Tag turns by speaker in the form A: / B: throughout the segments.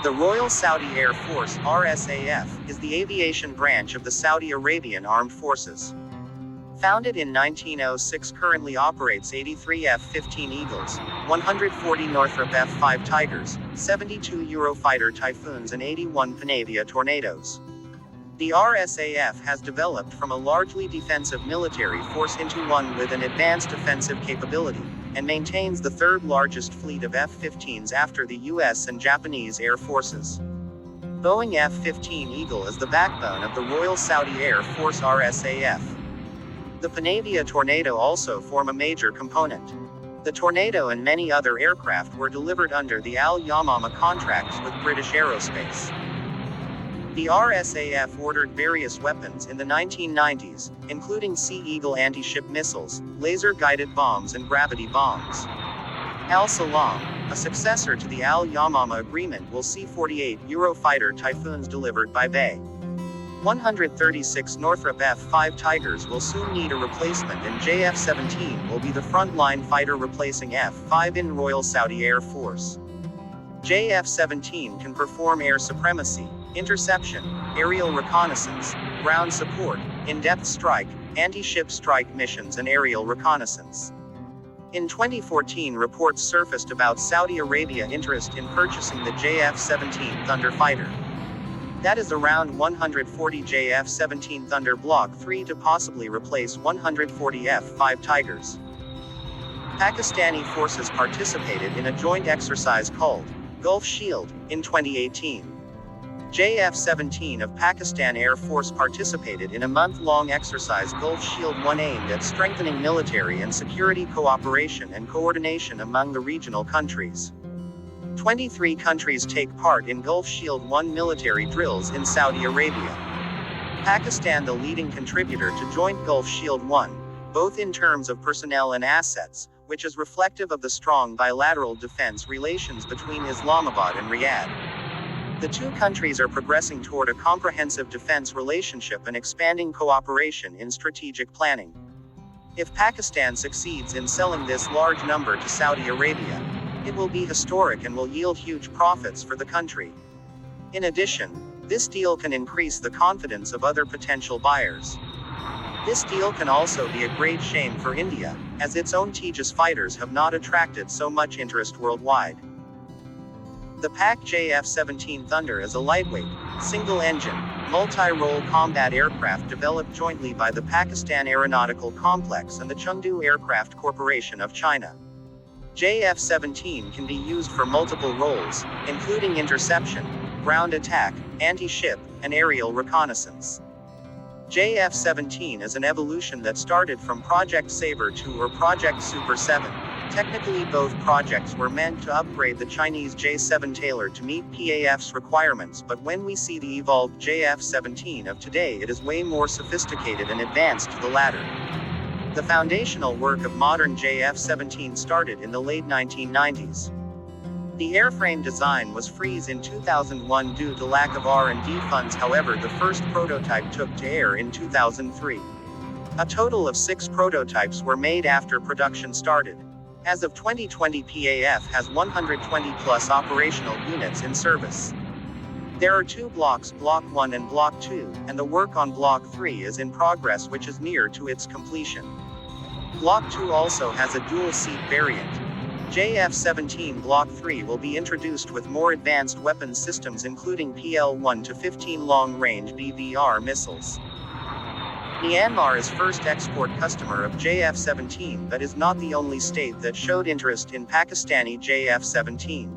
A: The Royal Saudi Air Force (RSAF) is the aviation branch of the Saudi Arabian Armed Forces. Founded in 1906, currently operates 83 F-15 Eagles, 140 Northrop F-5 Tigers, 72 Eurofighter Typhoons and 81 Panavia Tornadoes. The RSAF has developed from a largely defensive military force into one with an advanced offensive capability, and maintains the third largest fleet of F-15s after the US and Japanese Air Forces. Boeing F-15 Eagle is the backbone of the Royal Saudi Air Force RSAF. The Panavia Tornado also form a major component. The Tornado and many other aircraft were delivered under the Yamamah contracts with British Aerospace. The RSAF ordered various weapons in the 1990s, including Sea Eagle anti-ship missiles, laser-guided bombs and gravity bombs. Xiāo Lóng, a successor to the Yamamah agreement, will see 48 Eurofighter Typhoons delivered by Bay. 136 Northrop F-5 Tigers will soon need a replacement, and JF-17 will be the frontline fighter replacing F-5 in Royal Saudi Air Force. JF-17 can perform air supremacy, interception, aerial reconnaissance, ground support, in-depth strike, anti-ship strike missions and aerial reconnaissance. In 2014, reports surfaced about Saudi Arabia interest in purchasing the JF-17 Thunder fighter. That is around 140 JF-17 Thunder Block 3 to possibly replace 140 F-5 Tigers. Pakistani forces participated in a joint exercise called Gulf Shield in 2018. JF-17 of Pakistan Air Force participated in a month-long exercise Gulf Shield 1 aimed at strengthening military and security cooperation and coordination among the regional countries. 23 countries take part in Gulf Shield 1 military drills in Saudi Arabia. Pakistan, the leading contributor to joint Gulf Shield 1, both in terms of personnel and assets, which is reflective of the strong bilateral defense relations between Islamabad and Riyadh. The two countries are progressing toward a comprehensive defense relationship and expanding cooperation in strategic planning. If Pakistan succeeds in selling this large number to Saudi Arabia, it will be historic and will yield huge profits for the country. In addition, this deal can increase the confidence of other potential buyers. This deal can also be a great shame for India, as its own Tejas fighters have not attracted so much interest worldwide. The PAC JF-17 Thunder is a lightweight, single-engine, multi-role combat aircraft developed jointly by the Pakistan Aeronautical Complex and the Chengdu Aircraft Corporation of China. JF-17 can be used for multiple roles, including interception, ground attack, anti-ship, and aerial reconnaissance. JF-17 is an evolution that started from Project Sabre 2 or Project Super 7. Technically, both projects were meant to upgrade the Chinese J-7 tailored to meet PAF's requirements, but when we see the evolved JF-17 of today, it is way more sophisticated and advanced to the latter. The foundational work of modern JF-17 started in the late 1990s. The airframe design was freeze in 2001 due to lack of R&D funds. However, the first prototype took to air in 2003. A total of 6 prototypes were made after production started. As of 2020, PAF has 120 plus operational units in service. There are 2 blocks, Block 1 and Block 2, and the work on Block 3 is in progress, which is near to its completion. Block 2 also has a dual-seat variant. JF-17 Block 3 will be introduced with more advanced weapons systems, including PL-1 to 15 long-range BVR missiles. Myanmar is first export customer of JF-17, but is not the only state that showed interest in Pakistani JF-17.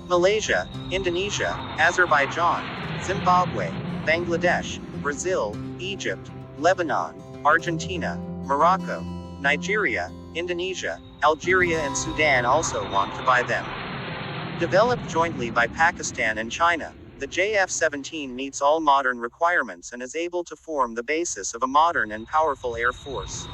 A: Malaysia, Indonesia, Azerbaijan, Zimbabwe, Bangladesh, Brazil, Egypt, Lebanon, Argentina, Morocco, Nigeria, Indonesia, Algeria and Sudan also want to buy them. Developed jointly by Pakistan and China, the JF-17 meets all modern requirements and is able to form the basis of a modern and powerful air force.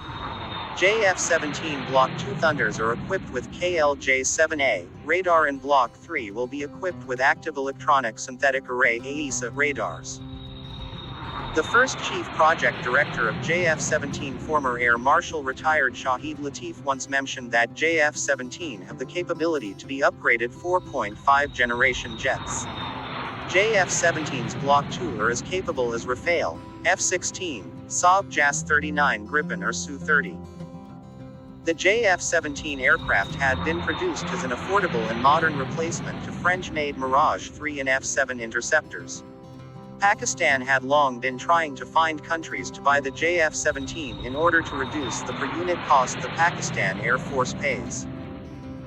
A: JF-17 Block 2 Thunders are equipped with KLJ-7A radar, and Block 3 will be equipped with active electronic synthetic array AESA radars. The first chief project director of JF-17, former Air Marshal retired Shahid Latif, once mentioned that JF-17 have the capability to be upgraded 4.5 generation jets. JF-17's Block 2 are as capable as Rafale, F-16, Saab JAS-39 Gripen or Su-30. The JF-17 aircraft had been produced as an affordable and modern replacement to French-made Mirage III and F-7 interceptors. Pakistan had long been trying to find countries to buy the JF-17 in order to reduce the per-unit cost the Pakistan Air Force pays.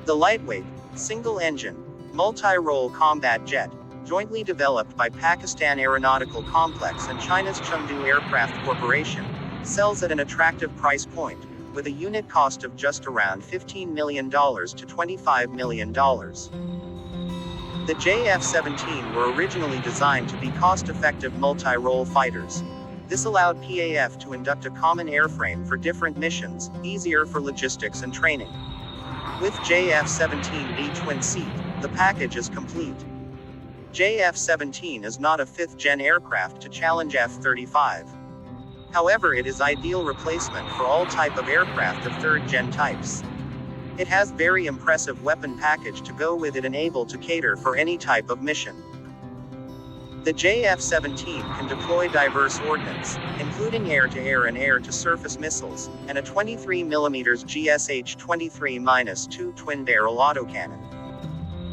A: The lightweight, single-engine, multi-role combat jet, jointly developed by Pakistan Aeronautical Complex and China's Chengdu Aircraft Corporation, sells at an attractive price point, with a unit cost of just around $15 million to $25 million. The JF-17 were originally designed to be cost-effective multi-role fighters. This allowed PAF to induct a common airframe for different missions, easier for logistics and training. With JF-17B twin seat, the package is complete. JF-17 is not a 5th-gen aircraft to challenge F-35. However, it is ideal replacement for all type of aircraft of 3rd-gen types. It has very impressive weapon package to go with it and able to cater for any type of mission. The JF-17 can deploy diverse ordnance, including air-to-air and air-to-surface missiles, and a 23mm GSH-23-2 twin-barrel autocannon.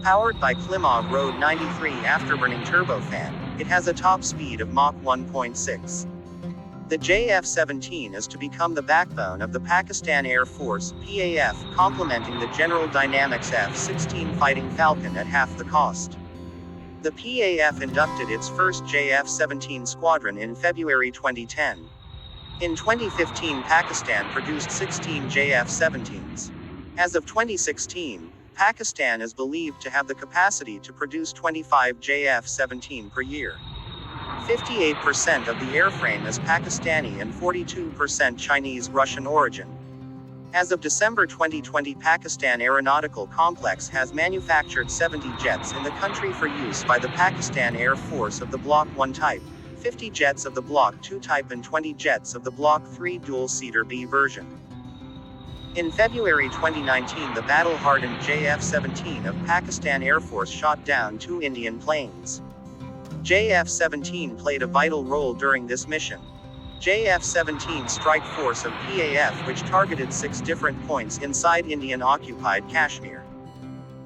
A: Powered by Klimov Road 93 afterburning turbofan, it has a top speed of Mach 1.6. The JF-17 is to become the backbone of the Pakistan Air Force, PAF, complementing the General Dynamics F-16 Fighting Falcon at half the cost. The PAF inducted its first JF-17 squadron in February 2010. In 2015, Pakistan produced 16 JF-17s. As of 2016, Pakistan is believed to have the capacity to produce 25 JF-17 per year. 58% of the airframe is Pakistani and 42% Chinese-Russian origin. As of December 2020, Pakistan Aeronautical Complex has manufactured 70 jets in the country for use by the Pakistan Air Force of the Block 1 type, 50 jets of the Block 2 type and 20 jets of the Block 3 dual-seater B version. In February 2019, the battle-hardened JF-17 of Pakistan Air Force shot down 2 Indian planes. JF-17 played a vital role during this mission. JF-17 strike force of PAF which targeted 6 different points inside Indian-occupied Kashmir.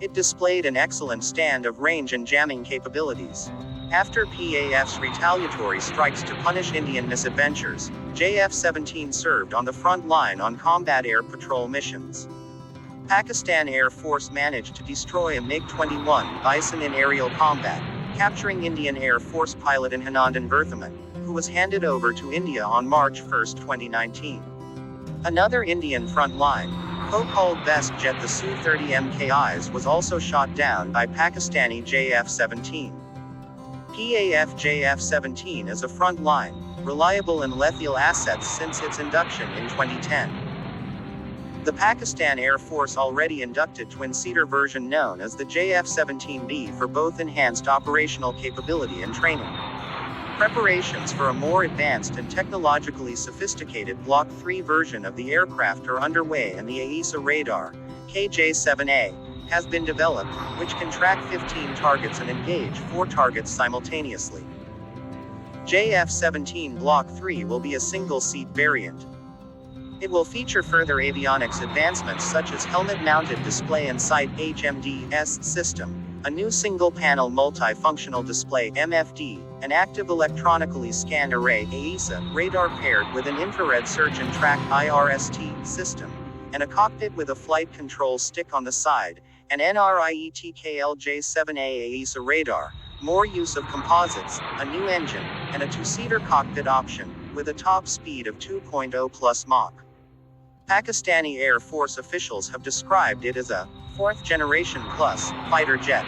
A: It displayed an excellent stand of range and jamming capabilities. After PAF's retaliatory strikes to punish Indian misadventures, JF-17 served on the front line on combat air patrol missions. Pakistan Air Force managed to destroy a MiG-21 Bison in aerial combat, capturing Indian Air Force pilot Anandan Verthaman, who was handed over to India on March 1, 2019. Another Indian frontline, co-called best jet the Su-30 MKIs was also shot down by Pakistani JF-17. PAF JF-17 is a frontline, reliable and lethal asset since its induction in 2010. The Pakistan Air Force already inducted twin-seater version known as the JF-17B for both enhanced operational capability and training. Preparations for a more advanced and technologically sophisticated Block 3 version of the aircraft are underway and the AESA radar, KJ-7A, has been developed, which can track 15 targets and engage 4 targets simultaneously. JF-17 Block 3 will be a single-seat variant. It will feature further avionics advancements such as helmet-mounted display and sight HMD-S system, a new single-panel multifunctional display MFD, an active electronically scanned array AESA radar paired with an infrared search and track IRST system, and a cockpit with a flight control stick on the side, an NRIETKLJ-7A AESA radar, more use of composites, a new engine, and a 2-seater cockpit option, with a top speed of 2.0 plus Mach. Pakistani Air Force officials have described it as a 4th generation plus fighter jet.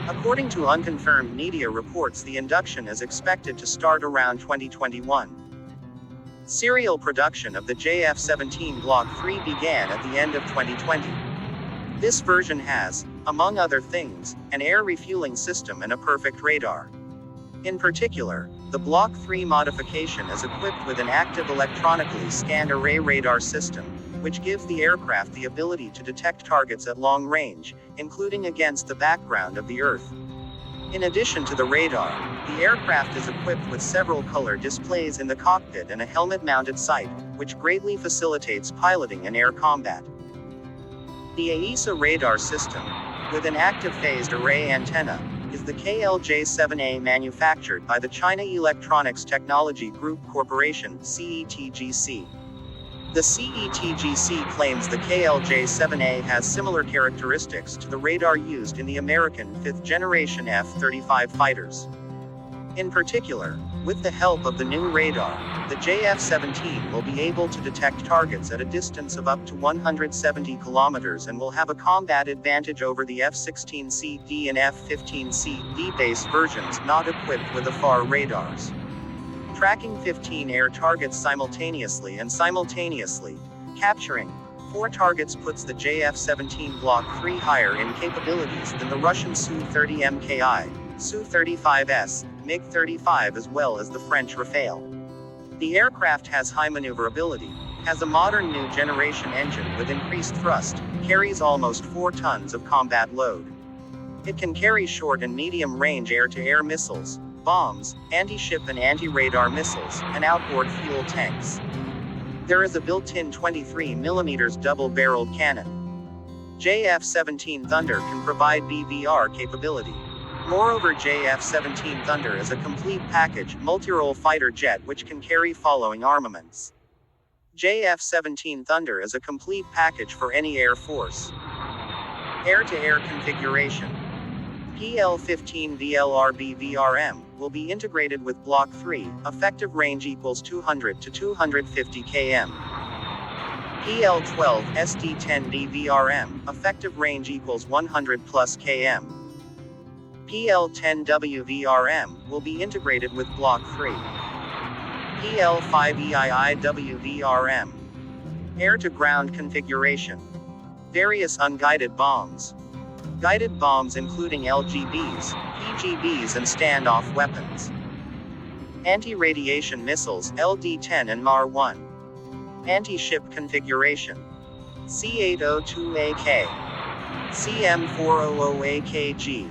A: According to unconfirmed media reports, the induction is expected to start around 2021. Serial production of the JF-17 Block 3 began at the end of 2020. This version has, among other things, an air refueling system and a perfect radar. In particular, The Block 3 modification is equipped with an active electronically scanned array radar system, which gives the aircraft the ability to detect targets at long range, including against the background of the Earth. In addition to the radar, the aircraft is equipped with several color displays in the cockpit and a helmet-mounted sight, which greatly facilitates piloting and air combat. The AESA radar system, with an active phased array antenna, is the KLJ-7A manufactured by the China Electronics Technology Group Corporation, CETGC. The CETGC claims the KLJ-7A has similar characteristics to the radar used in the American 5th-generation F-35 fighters. In particular, with the help of the new radar, the JF-17 will be able to detect targets at a distance of up to 170 kilometers and will have a combat advantage over the F-16C/D and F-15C/D-based versions not equipped with AFAR radars. Tracking 15 air targets simultaneously capturing 4 targets puts the JF-17 Block 3 higher in capabilities than the Russian Su-30 MKI, Su-35S, MiG-35 as well as the French Rafale. The aircraft has high maneuverability, has a modern new generation engine with increased thrust, carries almost 4 tons of combat load. It can carry short and medium range air-to-air missiles, bombs, anti-ship and anti-radar missiles, and outboard fuel tanks. There is a built-in 23mm double-barreled cannon. JF-17 Thunder can provide BVR capability. Moreover, JF-17 Thunder is a complete package multi-role fighter jet which can carry following armaments. JF-17 Thunder is a complete package for any air force. Air-to-air configuration. PL-15 VLRB VRM will be integrated with Block 3, effective range equals 200 to 250 km. PL-12 SD-10D VRM, effective range equals 100 plus km. PL-10W VRM will be integrated with Block 3. PL-5 EIIW VRM. Air-to-ground configuration. Various unguided bombs. Guided bombs including LGBs, PGBs and standoff weapons. Anti-radiation missiles LD-10 and MAR-1. Anti-ship configuration. C-802AK. CM-400AKG.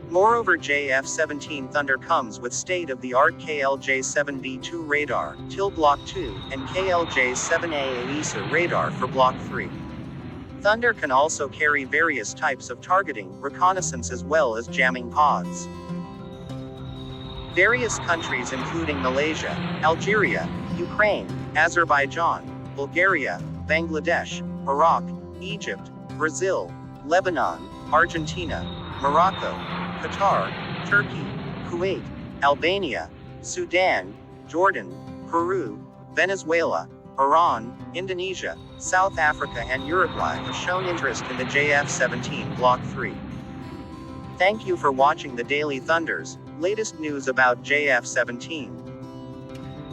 A: Moreover, JF-17 Thunder comes with state-of-the-art KLJ-7B2 radar, till Block 2, and KLJ-7A AESA radar for Block 3. Thunder can also carry various types of targeting, reconnaissance as well as jamming pods. Various countries including Malaysia, Algeria, Ukraine, Azerbaijan, Bulgaria, Bangladesh, Iraq, Egypt, Brazil, Lebanon, Argentina, Morocco, Qatar, Turkey, Kuwait, Albania, Sudan, Jordan, Peru, Venezuela, Iran, Indonesia, South Africa and Uruguay have shown interest in the JF-17 Block 3. Thank you for watching the Daily Thunders, latest news about JF-17.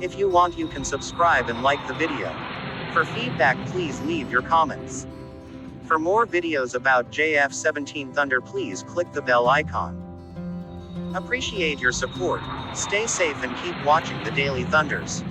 A: If you want, you can subscribe and like the video. For feedback, please leave your comments. For more videos about JF-17 Thunder, please click the bell icon. Appreciate your support, stay safe and keep watching the Daily Thunders.